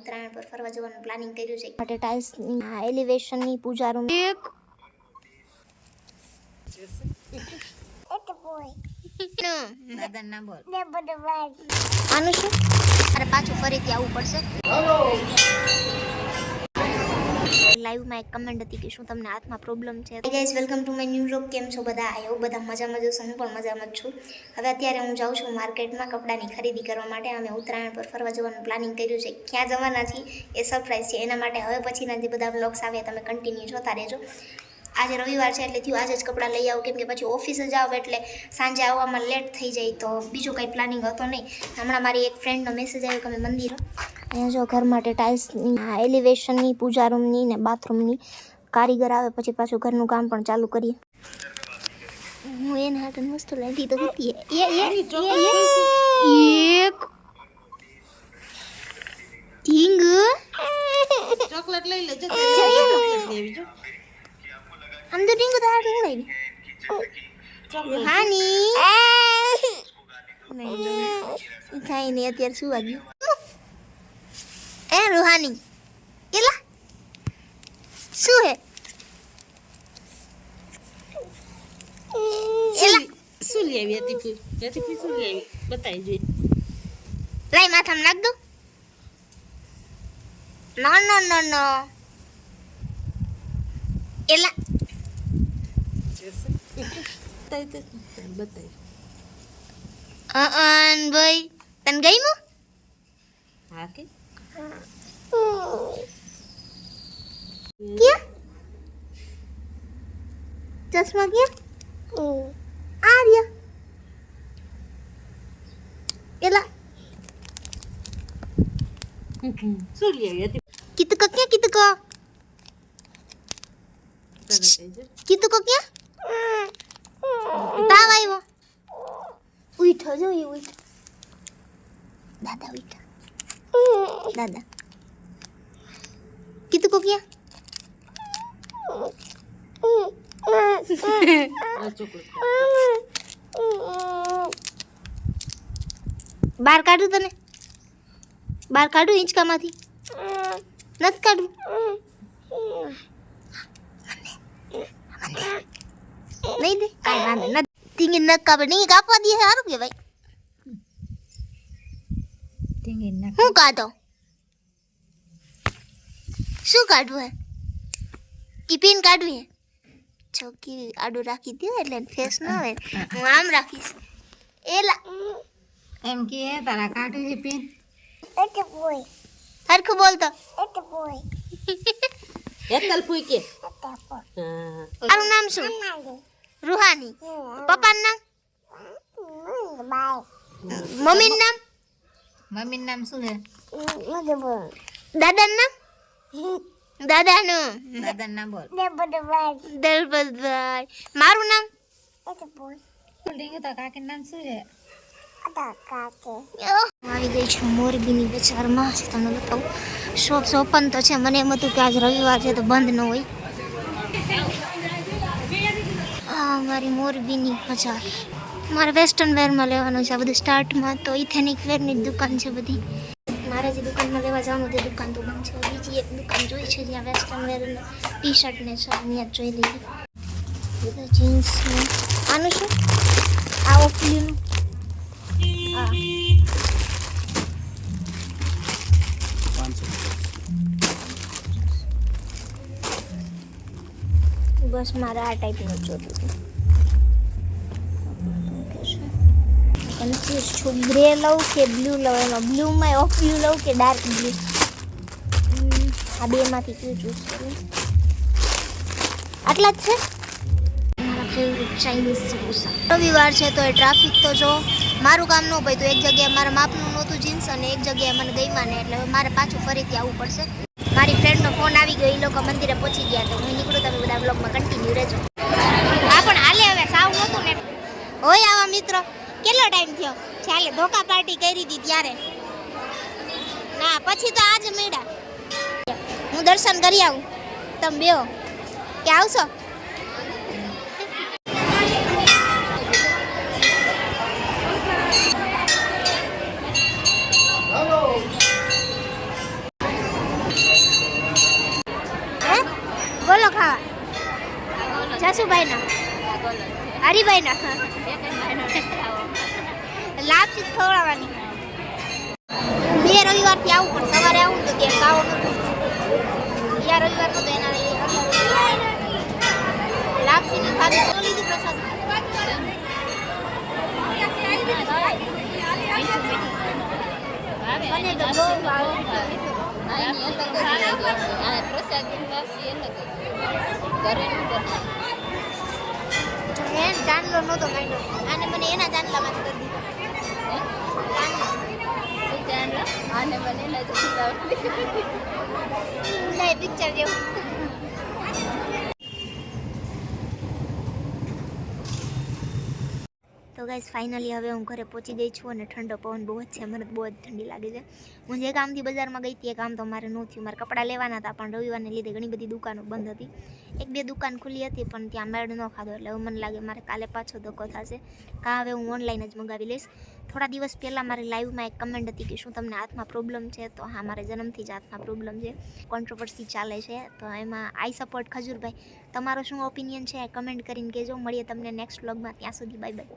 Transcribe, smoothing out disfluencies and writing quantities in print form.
ઉત્તરાયણ પર ફરવા જવાનું પ્લાનિંગ કર્યું છે માટે ટાઇલ્સ એલિવેશનની પૂજા રૂમ એક આનું શું અરે પાછું ફરીથી આવવું પડશે લાઈવમાં એક કમેન્ટ હતી કે શું તમને હાથમાં પ્રોબ્લેમ છે guys welcome to my new vlog કેમ છો બધા આયો બધા મજામાં જ છો હું પણ મજામાં જ છું હવે અત્યારે હું જાઉં છું માર્કેટમાં કપડાની ખરીદી કરવા માટે અમે ઉત્તરાયણ પર ફરવા જવાનું પ્લાનિંગ કર્યું છે ક્યાં જવાના છીએ એ સરપ્રાઈઝ છે એના માટે હવે પછીના જે બધા વ્લોગ્સ આવે તમે કન્ટિન્યુ જોતા રહેજો આજે રવિવાર છે એટલે થયું આજે જ કપડાં લઈ આવું કેમ કે પછી ઓફિસે જાવ એટલે સાંજે આવવામાં લેટ થઈ જાય તો બીજું કંઈ પ્લાનિંગ હતો નહીં હમણાં મારી એક ફ્રેન્ડનો મેસેજ આવ્યો કે અમે મંદિર અહીંયા જો ઘર માટે ટાઇલ્સની એલિવેશનની પૂજા રૂમની ને બાથરૂમની કારીગર આવે પછી પાછું ઘરનું કામ પણ ચાલુ કરીએ હું એને હાટન વસ્તુ લાવી તો હતી એક ઢીંગ ચોકલેટ લઈ લેજો આમ તો ઢીંગ તો હાટું લાવી હાની થાય નહીં અત્યારે શું વાગ્યું એ રૂહાની એલા શું હે એલા શું લઈ આવી હતી શું લઈ આવી બતાવી જોઈ લાઈ માથામાં નાખ દો નો નો નો નો એલા બતાવી ભાઈ તને ગઈ મુ હા કે क्या चश्मा क्या आ रहा एला શું લઈ આવી હતી कितको क्या कितको कितको क्या ताव आयो उठो जो ये उठ दादा उठा दादा कितको क्या ચોકલેટ બાર કાઢું તને બાર કાઢું હિંચકામાંથી નથી કાઢું નહીં દે કાંઈ વાંધો નથી ટીંગી નખ કાપે નહીં કાપવા દે સારું કે ભાઈ શું કાઢો શું કાઢવું હે ઈ પિન કાઢવી હે ચોકી આડું રાખી દે એટલે ફેસ ન આવે હું આમ રાખીશ એલા એમ કે તારા કાઢી છે પેન હરખું બોલતો એકલ ફૂઈ કે તારું નામ શું રૂહાની પપ્પાનું નામ મમ્મીનું નામ મમ્મીનું નામ શું છે દાદાનું નામ દાદાનું દાદાનું નામ બોલ દલપતભાઈ મારું નામ ડીંગુ તો કાકીનું નામ શું છે આવી ગઈ છું મોરબીની બજારમાં છે તમને બતાવું શોપ્સ ઓપન તો છે મને એમ હતું કે આજ રવિવાર છે તો બંધ ન હોય હા મારી મોરબીની બજાર મારે વેસ્ટર્ન વેરમાં લેવાનું છે આ બધું સ્ટાર્ટમાં તો ઇથેનિક વેરની દુકાન છે બધી મારે જે દુકાનમાં લેવા જવાનું તે દુકાન તો બંધ છે બીજી એક દુકાન જોઈ છે જ્યાં વેસ્ટર્ન વેર ટી શર્ટ ને છે અહીંયા જોઈ લીધી બધા જીન્સ આનું શું આ ઓફલીનું બસ મારે આ ટાઈપનું જોતું હતું કન્ફ્યુઝ છું ગ્રે લઉં કે બ્લુ લઉં એમાં બ્લુમાં ઓફ બ્લુ લઉં કે ડાર્ક બ્લુ આ બેમાંથી કયું ચૂઝ કરું આટલા જ છે મારા ફેવરેટ ચાઇનીઝ સમોસા રવિવાર છે તો એ ટ્રાફિક તો જો મારું કામ ન હોય તો એક જગ્યાએ મારા માપનું નહોતું જીન્સ અને એક જગ્યાએ મને ગઈમાં ને એટલે મારે પાછું ફરીથી આવવું પડશે મારી ફ્રેન્ડનો ફોન આવી ગયો એ લોકો મંદિરે પહોંચી ગયા તો હું નીકળું તમે બધા બ્લોગમાં કન્ટિન્યુ રહેજો હા પણ હાલે હવે સાવ નહોતું ને હોય આવા મિત્રો કેટલો ટાઈમ થયો ચાલે ધોકા પાર્ટી કરી હતી ત્યારે ના પછી તો આજ મળ્યા હું દર્શન કરી આવું તમે બેહો કે આવશો ભાઈના હરિભાઈના લાપસી ખવડાવવાની. બે રવિવારથી આવું પણ સવારે આવું તો ક્યાંક આવું નતું. યા રવિવાર તો એના લાપસી ની ખાધી તો લીધી પ્રસાદ. મને તો બહુ ભાવે. ચાંદલો નહોતો કાઢ્યો અને મને એના ચાંદલામાં જ કરી દીધો. પિક્ચર જેવું. તો ગાઈસ ફાઇનલી હવે હું ઘરે પહોંચી ગઈ છું અને ઠંડો પવન બહુ જ છે. મને તો બહુ જ ઠંડી લાગે છે. હું જે કામથી બજારમાં ગઈ હતી એ કામ તો મારે ન થયું. મારે કપડાં લેવાના હતા પણ રવિવારને લીધે ઘણી બધી દુકાનો બંધ હતી. એક બે દુકાન ખુલ્લી હતી પણ ત્યાં મેળ ન ખાધો એટલે હવે મને લાગે મારે કાલે પાછો ધક્કો થશે. કાં હવે હું ઓનલાઈન જ મંગાવી લઈશ. થોડા દિવસ પહેલાં મારી લાઈવમાં એક કમેન્ટ હતી કે શું તમને હાથમાં પ્રોબ્લેમ છે? તો હા, મારે જન્મથી જ હાથમાં પ્રોબ્લેમ છે. કોન્ટ્રોવર્સી ચાલે છે તો એમાં આઈ સપોર્ટ ખજૂરભાઈ. તમારો શું ઓપિનિયન છે કમેન્ટ કરીને કહેજો. મળીએ તમને નેક્સ્ટ વ્લોગમાં. ત્યાં સુધી બાય બાય.